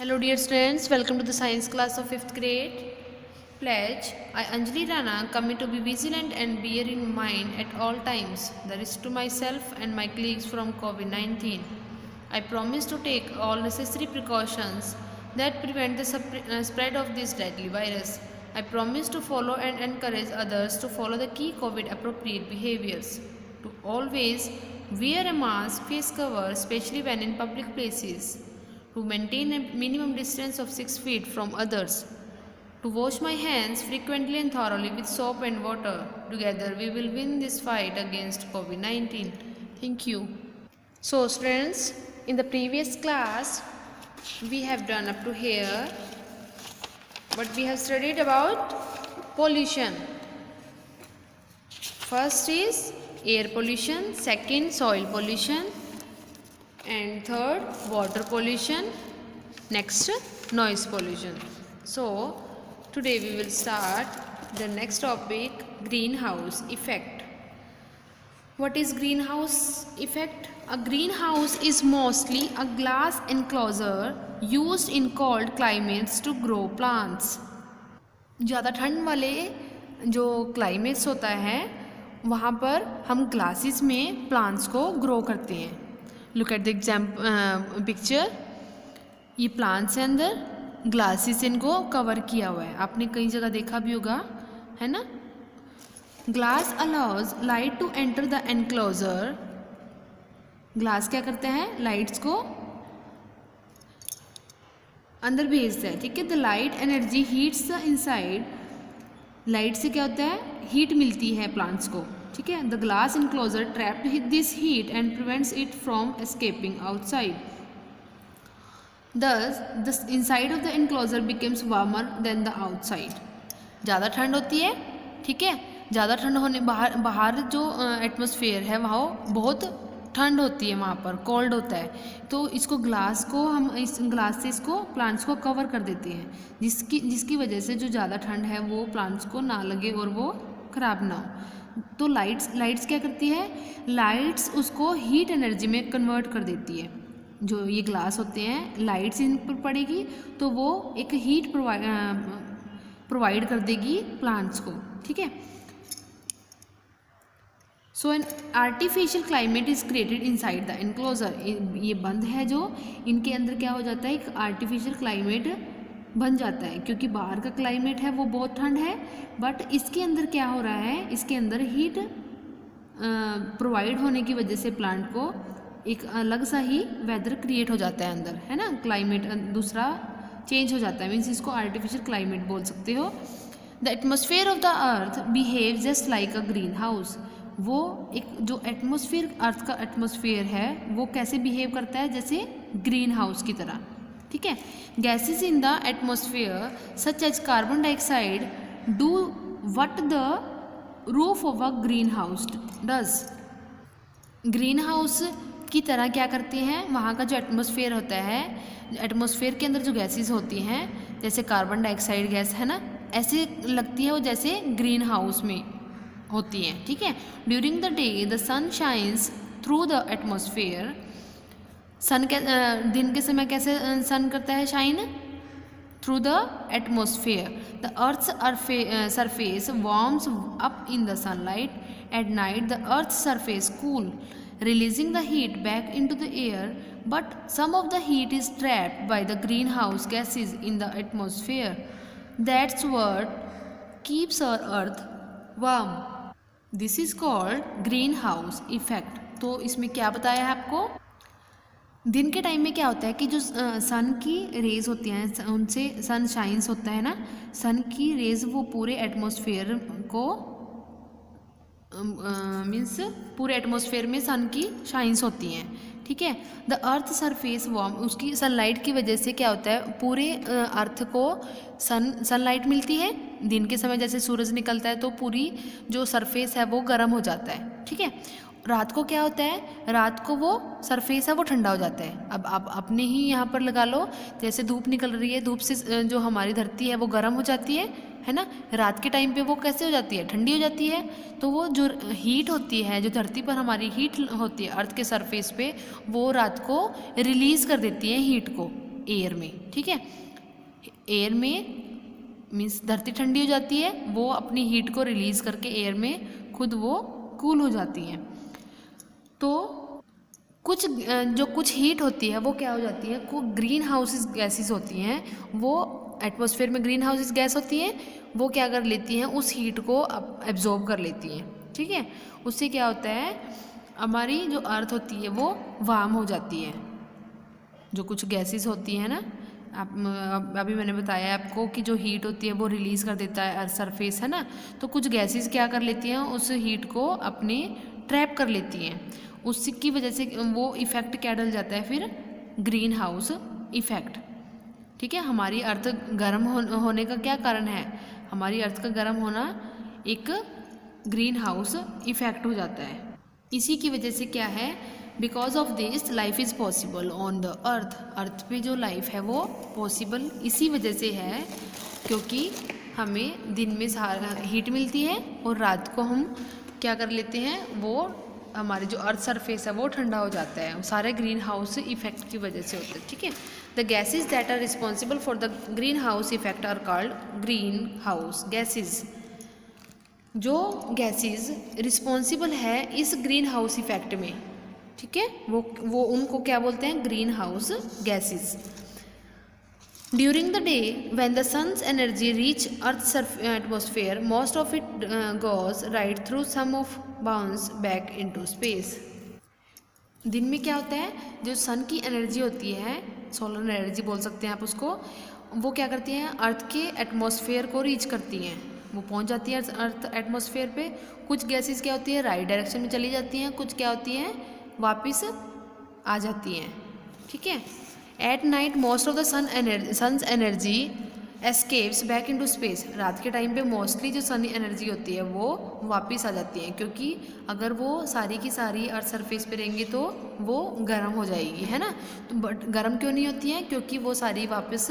Hello dear students, welcome to the science class of 5th grade. Pledge, I Anjali Rana commit to be vigilant and bear in mind at all times the risk to myself and my colleagues from COVID-19. I promise to take all necessary precautions that prevent the spread of this deadly virus. I promise to follow and encourage others to follow the key COVID appropriate behaviors. To always wear a mask, face cover, especially when in public places. To maintain a minimum distance of 6 feet from others, to wash my hands frequently and thoroughly with soap and water. Together we will win this fight against COVID-19. Thank you. So students, in the previous class we have done up to here, but we have studied about pollution. First is air pollution, second soil pollution, and third water pollution, next noise pollution. So today we will start the next topic, greenhouse effect. What is greenhouse effect? A greenhouse is mostly a glass enclosure used in cold climates to grow plants. ज़्यादा ठंड वाले जो climates होता है वहाँ पर हम glasses में प्लांट्स को ग्रो करते हैं. Look at the picture. ये प्लांट्स है, अंदर ग्लासेस इनको कवर किया हुआ है. आपने कई जगह देखा भी होगा, है ना. Glass allows light to enter the enclosure. Glass क्या करता है, लाइट्स को अंदर भेजता है. ठीक है. The light energy heats the inside. Light से क्या होता है, हीट मिलती है प्लांट्स को. ठीक है. The glass enclosure trapped this heat and prevents it from escaping outside. Thus, the inside of the enclosure becomes warmer than the outside. ज़्यादा ठंड होती है. ठीक है. ज़्यादा ठंड होने बाहर जो एटमॉस्फेयर है वहाँ बहुत ठंड होती है, वहाँ पर कोल्ड होता है. तो इसको ग्लास को हम इस ग्लास से इसको प्लांट्स को कवर कर देते हैं, जिसकी वजह से जो ज़्यादा ठंड है वो प्लांट्स को ना लगे और वो ख़राब ना हो. तो लाइट्स क्या करती है, लाइट्स उसको हीट एनर्जी में कन्वर्ट कर देती है. जो ये ग्लास होते हैं, लाइट्स इन पर पड़ेगी तो वो एक हीट प्रोवाइड कर देगी प्लांट्स को. ठीक है. So an artificial climate is created inside the enclosure. ये बंद है जो, इनके अंदर क्या हो जाता है, एक आर्टिफिशियल क्लाइमेट बन जाता है. क्योंकि बाहर का क्लाइमेट है वो बहुत ठंड है, बट इसके अंदर क्या हो रहा है, इसके अंदर हीट प्रोवाइड होने की वजह से प्लांट को एक अलग सा ही वेदर क्रिएट हो जाता है अंदर, है ना. क्लाइमेट दूसरा चेंज हो जाता है, मीन्स इसको आर्टिफिशियल क्लाइमेट बोल सकते हो. The atmosphere of the earth behave just like a green house. वो एक जो एटमॉस्फेयर, अर्थ का एटमॉस्फेयर है वो कैसे बिहेव करता है, जैसे ग्रीन हाउस की तरह. ठीक है. Gases in the atmosphere such as carbon dioxide do what the roof of a greenhouse does. Greenhouse की तरह क्या करते हैं, वहाँ का जो एटमॉस्फेयर होता है, एटमॉस्फेयर के अंदर जो गैसेस होती हैं, जैसे कार्बन डाइऑक्साइड गैस है ना, ऐसे लगती है वो जैसे ग्रीन हाउस में होती हैं. ठीक है. During the day the sun shines through the atmosphere. Sun दिन के समय कैसे सन करता है shine, through the atmosphere. The earth's surface warms up in the sunlight. At night the earth surface cool, releasing the heat back into the air, but some of the heat is trapped by the greenhouse gases in the atmosphere. That's what keeps our earth warm. This is called greenhouse effect. तो इसमें क्या बताया है आपको, दिन के time में क्या होता है कि जो सन की रेज होती हैं, उनसे सन शाइन्स होता है ना, सन की रेज वो पूरे एटमॉस्फेयर को मीन्स पूरे एटमॉस्फेयर में सन की शाइन्स होती हैं. ठीक है. द अर्थ सरफेस वार्म, उसकी सनलाइट की वजह से क्या होता है, पूरे अर्थ को सनलाइट मिलती है. दिन के समय जैसे सूरज निकलता है तो पूरी जो सरफेस है वो गर्म हो जाता है. ठीक है. रात को क्या होता है, रात को वो सरफेस है वो ठंडा हो जाता है. अब आप अपने ही यहाँ पर लगा लो, जैसे धूप निकल रही है, धूप से जो हमारी धरती है वो गर्म हो जाती है ना. रात के टाइम पे वो कैसे हो जाती है, ठंडी हो जाती है. तो वो जो हीट होती है, जो धरती पर हमारी हीट होती है अर्थ के सरफेस पे, वो रात को रिलीज़ कर देती है हीट को. एयर में, ठीक है। एयर में मीन्स धरती ठंडी हो जाती है, वो अपनी हीट को रिलीज़ करके एयर में खुद वो कूल हो जाती हैं। तो कुछ हीट होती है वो क्या हो जाती है, वो ग्रीन हाउसेस गैसेस होती हैं, वो एटमॉस्फेयर में ग्रीन हाउसेस गैस होती हैं, वो क्या कर लेती हैं, उस हीट को एब्जॉर्ब कर लेती हैं, ठीक है। उससे क्या होता है, हमारी जो अर्थ होती है वो वार्म हो जाती है। जो कुछ गैसेस होती हैं ना, अभी मैंने बताया आपको कि जो हीट होती है वो रिलीज़ कर देता है अर्थ सरफेस, है ना। तो कुछ गैसेस क्या कर लेती हैं, उस हीट को अपने ट्रैप कर लेती हैं। उसकी वजह से वो इफ़ेक्ट क्या डल जाता है फिर, ग्रीन हाउस इफ़ेक्ट, ठीक है। हमारी अर्थ गर्म होने का क्या कारण है, हमारी अर्थ का गर्म होना एक ग्रीन हाउस इफ़ेक्ट हो जाता है। इसी की वजह से क्या है, because of this life is possible on the earth, earth पे जो लाइफ है वो पॉसिबल इसी वजह से है क्योंकि हमें दिन में हीट मिलती है और रात को हम क्या कर लेते हैं, वो हमारे जो अर्थ सरफेस है वो ठंडा हो जाता है, सारे ग्रीन हाउस इफेक्ट की वजह से होता है, ठीक है। The gases that are responsible for the greenhouse effect are called greenhouse gases. जो गैसेज रिस्पॉन्सिबल है इस ग्रीन हाउस इफेक्ट में, ठीक है, वो उनको क्या बोलते हैं, green house gases. During the day, when the sun's energy reach Earth's atmosphere, most of it goes right through some of bounce back into space. दिन में क्या होता है, जो सन की एनर्जी होती है, सोलर एनर्जी बोल सकते हैं आप उसको, वो क्या करती हैं, अर्थ के एटमॉस्फेयर को रीच करती हैं, वो पहुंच जाती है अर्थ एटमॉस्फेयर पे। कुछ गैसेस क्या होती है, राइट डायरेक्शन में चली जाती हैं, कुछ क्या होती हैं, वापस आ जाती हैं, ठीक है। At night most of the sun's energy escapes back into space. रात के टाइम पे मोस्टली जो सन एनर्जी होती है वो वापस आ जाती है, क्योंकि अगर वो सारी की सारी अर्थ सरफेस पे रहेंगी तो वो गर्म हो जाएगी, है ना। तो बट गर्म क्यों नहीं होती है, क्योंकि वो सारी वापस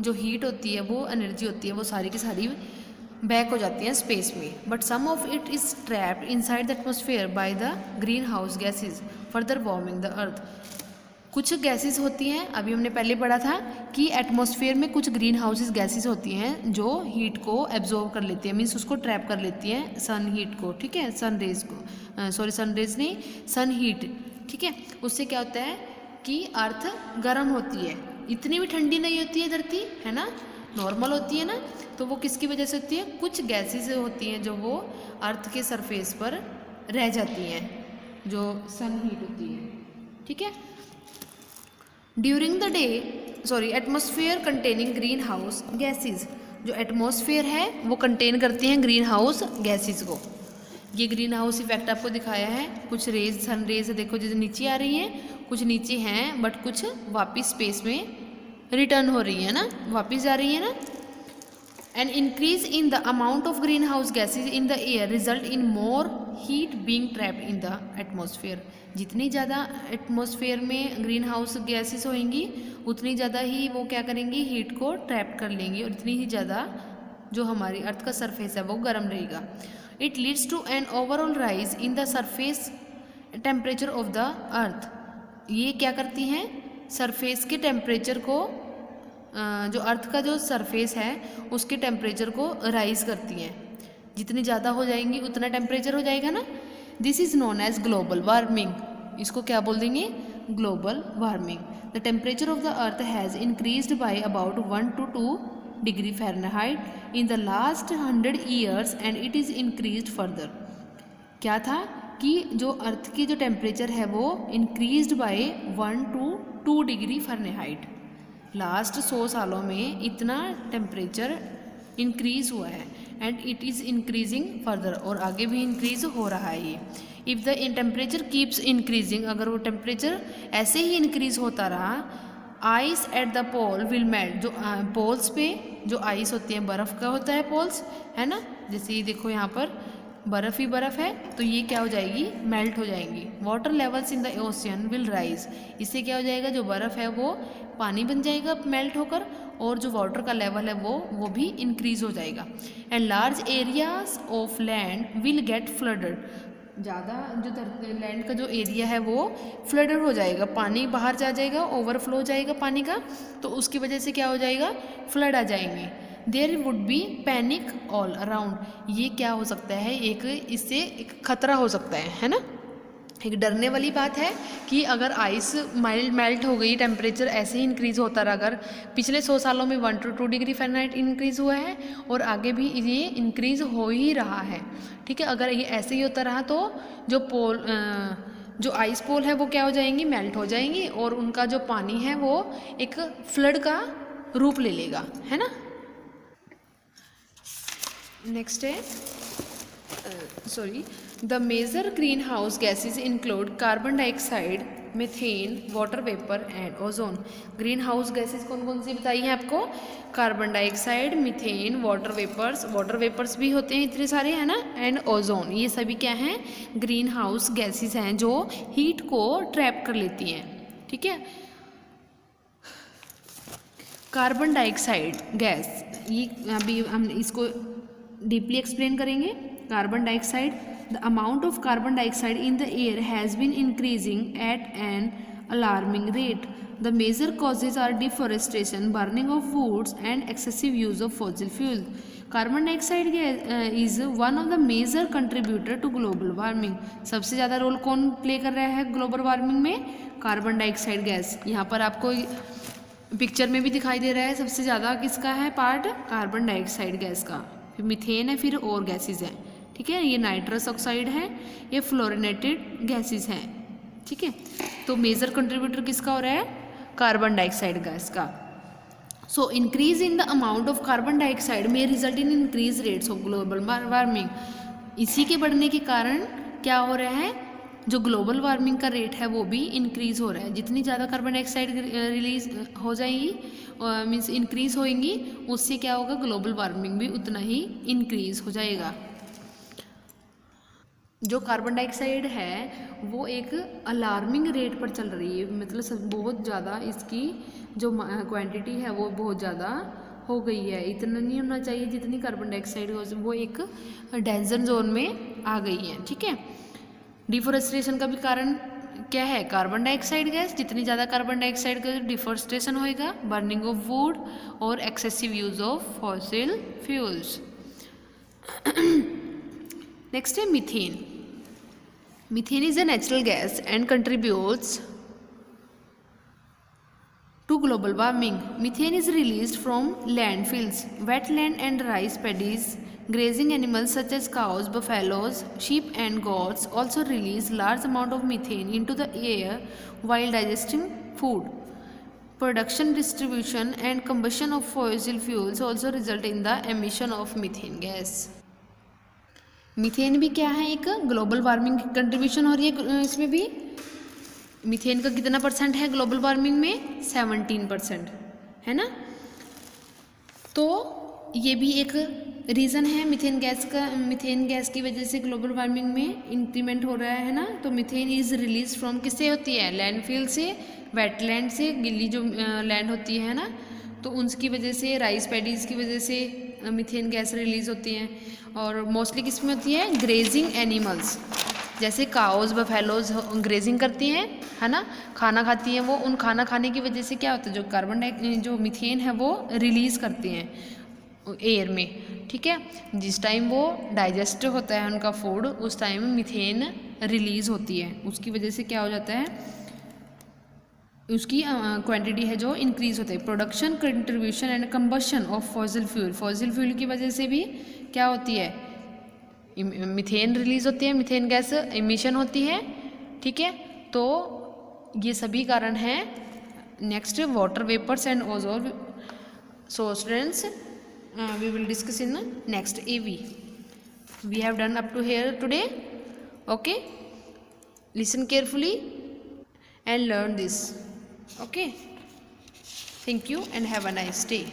जो हीट होती है, वो एनर्जी होती है, वो सारी की सारी बैक हो जाती हैं स्पेस में। But some of it is trapped inside the atmosphere by the greenhouse gases further warming the earth. कुछ गैसेस होती हैं, अभी हमने पहले पढ़ा था कि एटमॉस्फेयर में कुछ ग्रीन हाउसेस गैसेस होती हैं जो हीट को एब्जॉर्ब कर लेती हैं, मीन्स उसको ट्रैप कर लेती हैं सन हीट को, ठीक है, सन रेज को, सन रेज नहीं, सन हीट, ठीक है। उससे क्या होता है कि अर्थ गर्म होती है, इतनी भी ठंडी नहीं होती है धरती, है ना, नॉर्मल होती है ना। तो वो किसकी वजह से होती है, कुछ गैसेस होती हैं जो वो अर्थ के सरफेस पर रह जाती हैं, जो सन हीट होती है, ठीक है। During the day atmosphere containing green house gases, जो एटमॉस्फेयर है वो कंटेन करती हैं ग्रीन हाउस गैसेज को। ये ग्रीन हाउस इफेक्ट आपको दिखाया है, कुछ रेज सन रेज देखो जैसे नीचे आ रही हैं, कुछ नीचे हैं बट कुछ वापस स्पेस में रिटर्न हो रही है ना, वापस जा रही है ना। An increase in the amount of green house gases in the air result in more heat being trapped in the atmosphere. जितनी ज़्यादा एटमॉस्फेयर में ग्रीन हाउस गैसेस होंगी उतनी ज़्यादा ही वो क्या करेंगी, हीट को ट्रैप कर लेंगी, और इतनी ही ज़्यादा जो हमारी अर्थ का सरफेस है वो गर्म रहेगा। It leads to an overall rise in the surface temperature of the earth. ये क्या करती हैं, सरफेस के टेम्परेचर को, जो अर्थ का जो सरफेस है उसके टेम्परेचर को राइज करती हैं। जितनी ज़्यादा हो जाएंगी उतना टेम्परेचर हो जाएगा ना। This is known as global warming, इसको क्या बोल देंगे, global warming. The temperature of the earth has increased by about 1 to 2 degree Fahrenheit in the last 100 years and it is increased further. क्या था कि जो अर्थ की जो टेम्परेचर है वो increased by 1 to 2 degree Fahrenheit, last 100 सालों में इतना टेम्परेचर इंक्रीज़ हुआ है, and it is increasing further, और आगे भी इंक्रीज़ हो रहा है ये। If the temperature keeps increasing, अगर वो टेम्परेचर ऐसे ही इंक्रीज़ होता रहा, ice at the pole will melt. जो पोल्स पे जो आइस होती है, बर्फ़ का होता है पोल्स, है ना, जैसे ये देखो यहाँ पर बर्फ़ ही बर्फ़ है, तो ये क्या हो जाएगी, मेल्ट हो जाएंगी। Water levels in the ocean will rise, इससे क्या हो जाएगा, जो बर्फ़ है वो पानी बन जाएगा मेल्ट होकर, और जो वाटर का लेवल है वो भी इंक्रीज़ हो जाएगा। And large areas of land will get flooded, ज़्यादा जो लैंड का जो एरिया है वो फ्लडेड हो जाएगा, पानी बाहर जा जाएगा, ओवरफ्लो हो जाएगा पानी का, तो उसकी वजह से क्या हो जाएगा, फ्लड आ जाएंगे। There would be panic all around, ये क्या हो सकता है, एक इससे एक खतरा हो सकता है ना, एक डरने वाली बात है कि अगर आइस मेल्ट हो गई, टेम्परेचर ऐसे ही इंक्रीज़ होता रहा, अगर पिछले 100 सालों में 1 to 2 डिग्री फ़ारेनहाइट इंक्रीज़ हुआ है और आगे भी ये इंक्रीज़ हो ही रहा है, ठीक है। अगर ये ऐसे ही होता रहा तो जो आइस पोल है वो क्या हो जाएंगी, मेल्ट हो जाएंगी, और उनका जो पानी है वो एक फ्लड का रूप ले लेगा, है ना। नेक्स्ट है the major greenhouse gases include carbon dioxide, methane, water vapour and ozone. Greenhouse gases कौन कौन सी बताई हैं आपको, carbon dioxide, methane, water vapours भी होते हैं इतने सारे, है ना, एंड ओजोन। ये सभी क्या हैं, ग्रीन हाउस गैसेज हैं जो हीट को ट्रैप कर लेती हैं, ठीक है। कार्बन डाइऑक्साइड गैस, ये अभी हम इसको डीपली एक्सप्लेन करेंगे। Carbon dioxide, the amount of carbon dioxide in the air has been increasing at an alarming rate. The major causes are deforestation, burning of woods and excessive use of fossil fuel. Carbon dioxide is one of the major contributor to global warming. सबसे ज़्यादा role कौन play कर रहा है global warming में, carbon dioxide gas. यहाँ पर आपको पिक्चर में भी दिखाई दे रहा है, सबसे ज़्यादा किसका है पार्ट, कार्बन डाइऑक्साइड गैस का, फिर मीथेन है, फिर और गैसेज हैं, ठीक है। ये नाइट्रस ऑक्साइड है, ये फ्लोरिनेटेड गैसेज हैं, ठीक है। तो मेजर कंट्रीब्यूटर किसका हो रहा है, कार्बन डाइऑक्साइड गैस का। So increase in the amount of carbon dioxide में result in increase rates of global warming. इसी के बढ़ने के कारण क्या हो रहा है, जो ग्लोबल वार्मिंग का रेट है वो भी इंक्रीज़ हो रहा है। जितनी ज़्यादा कार्बन डाइऑक्साइड रिलीज हो जाएगी, मीन्स इंक्रीज़ होएंगी, उससे क्या होगा, ग्लोबल वार्मिंग भी उतना ही इंक्रीज़ हो जाएगा। जो कार्बन डाइऑक्साइड है वो एक अलार्मिंग रेट पर चल रही है, मतलब बहुत ज़्यादा इसकी जो क्वांटिटी है वो बहुत ज़्यादा हो गई है। इतना नहीं होना चाहिए जितनी कार्बन डाइऑक्साइड हो, वो एक डेंजर जोन में आ गई है, ठीक है। डिफॉरेस्टेशन का भी कारण क्या है, कार्बन डाइऑक्साइड गैस। जितनी ज़्यादा कार्बन डाइऑक्साइड का डिफॉरेस्टेशन होएगा, बर्निंग ऑफ वुड और excessive use of fossil fuels. Next है methane. Methane is a natural gas and contributes to global warming. Methane is released from landfills, wetland and rice paddies. Grazing animals such as cows, buffaloes, sheep and goats also release large amount of methane into the air while digesting food. Production, distribution and combustion of fossil fuels also result in the emission of methane gas. Methane भी क्या है, एक global warming की contribution हो रही है। इसमें भी मीथेन का कितना परसेंट है ग्लोबल वार्मिंग में, 17% है ना। तो ये भी एक रीज़न है मीथेन गैस का, मीथेन गैस की वजह से ग्लोबल वार्मिंग में इंक्रीमेंट हो रहा है ना। तो मीथेन इज़ रिलीज फ्रॉम किससे होती है, लैंडफिल से, वेटलैंड से, गिल्ली जो लैंड होती है ना, तो उनकी वजह से, राइस पैडीज़ की वजह से मीथेन गैस रिलीज़ होती हैं। और मोस्टली किस में होती है, ग्रेजिंग एनिमल्स, जैसे काउज, बफेलोज ग्रेजिंग करती हैं, है ना, खाना खाती हैं वो, उन खाना खाने की वजह से क्या होता है, जो कार्बन जो मीथेन है वो रिलीज़ करती हैं एयर में, ठीक है। जिस टाइम वो डाइजेस्ट होता है उनका फूड, उस टाइम मीथेन रिलीज़ होती है, उसकी वजह से क्या हो जाता है, उसकी क्वांटिटी है जो इंक्रीज़ होता है। Production, contribution and combustion of fossil fuel, fossil fuel की वजह से भी क्या होती है, मीथेन रिलीज़ होती है, मीथेन गैस इमिशन होती है, ठीक है। तो ये सभी कारण हैं। Next, water vapours and ozone. So students, we will discuss in the next AV. We have done up to here today. Okay, listen carefully and learn this. Okay, thank you and have a nice day.